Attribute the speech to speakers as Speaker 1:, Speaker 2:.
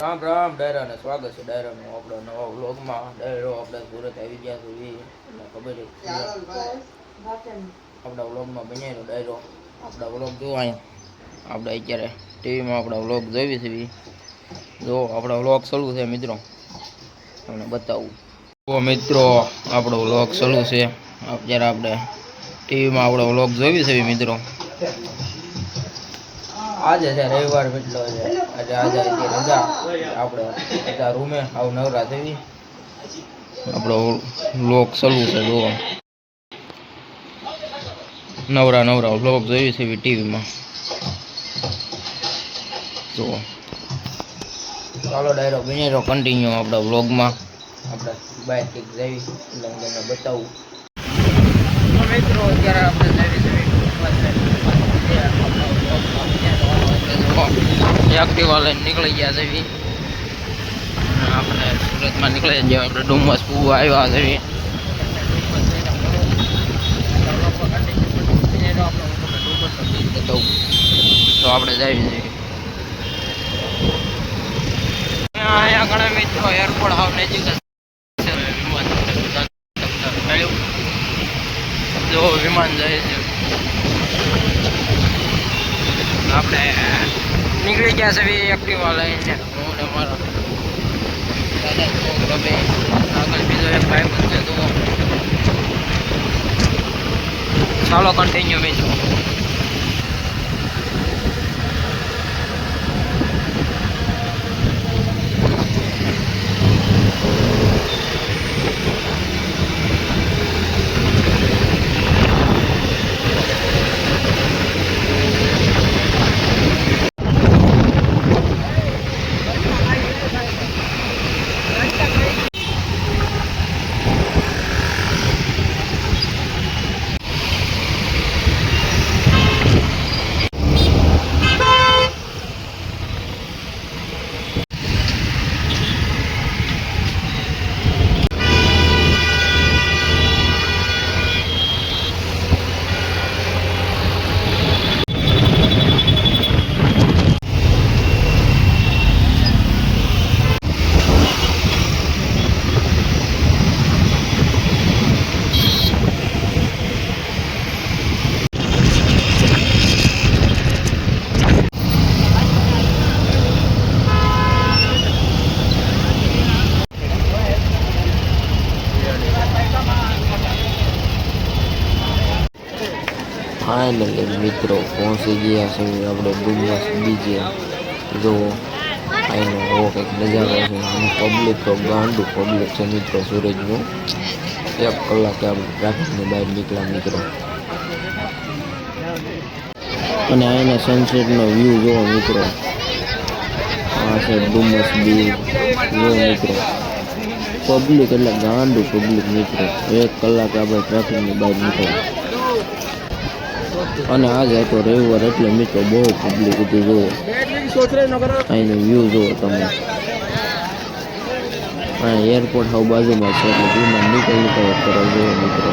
Speaker 1: રામ રામ ડાયરા ને સ્વાગત છે ડાયરા નું આપણા નવા વ્લોગમાં. ડાયરો આપણે સુરત આવી ગયા છે ખબર છે આપણા વ્લોગમાં બનાવેલો ડાયરો. આપણા વ્લોગ જો અહીંયા આપણે અત્યારે ટીવીમાં આપણા વ્લોગ જોઈએ છે. જો આપણા વ્લોગ ચાલુ છે મિત્રો, તમને બતાવું. તો મિત્રો આપણો વ્લોગ ચાલુ છે અત્યારે. આપણે ટીવીમાં આપણો વ્લોગ જોઈએ છે મિત્રો. આજે છે રવિવાર મિત્રો છે આજે રજા. આપણે બધા રૂમે આવ નવરા થઈ આપણો વ્લોગ ચાલુ છે. જો નવરા વ્લોગ જોઈએ છે ટીવીમાં. જો ચાલો ડાયરો બનેલો કન્ટિન્યુ આપણા વ્લોગમાં. આપણે બહાર કંઈક જઈ એટલે હું તમને બતાવું. મિત્રો અત્યારે આપણે એક્ટિવા લઈને નીકળી ગયા છે. આપણે સુરતમાં નીકળી ગયા. આપણે ડુમસ પૂવા આવ્યા છે. તો આપણે જઈએ છીએ અહીંયા ઘણા મિત્રો એરપોર્ટ હાવ નજીક જો વિમાન જાય છે. આપણે નીકળી ગયા છે એક્ટિવા લઈને. હું ને મારો દાદા છોકરો બે આગળ બીજો એક ભાઈ બનશે. તો ચાલો કન્ટિન્યુ મિત્રો. ફાઇનલી મિત્રો પહોંચી ગયા છે આપણે ડુમસ બીજે. જો અહીંનો એવો કંઈક નજારો છે. અને પબ્લિક તો ગાંડું પબ્લિક છે મિત્રો સુરતનું. 1 કલાકે આપણે ટ્રાફિકની બહાર નીકળ્યા મિત્રો. અને અહીંના સનસેટનો વ્યૂ જોવો મિત્રો. આ છે ડુમસ બીચ. જો મિત્રો પબ્લિક એટલે ગાંડું પબ્લિક મિત્રો. 1 કલાકે આપણે ટ્રાફિકની બહાર નીકળ્યા. અને આજે હતો રવિવાર એટલે મિત્રો બહુ પબ્લિક હતી. જુઓ અહીંનો વ્યૂ જુઓ તમે. અહીંયા એરપોર્ટ હાવ બાજુમાં છે એટલે વિમાન નીકળ કરો જુઓ મિત્રો.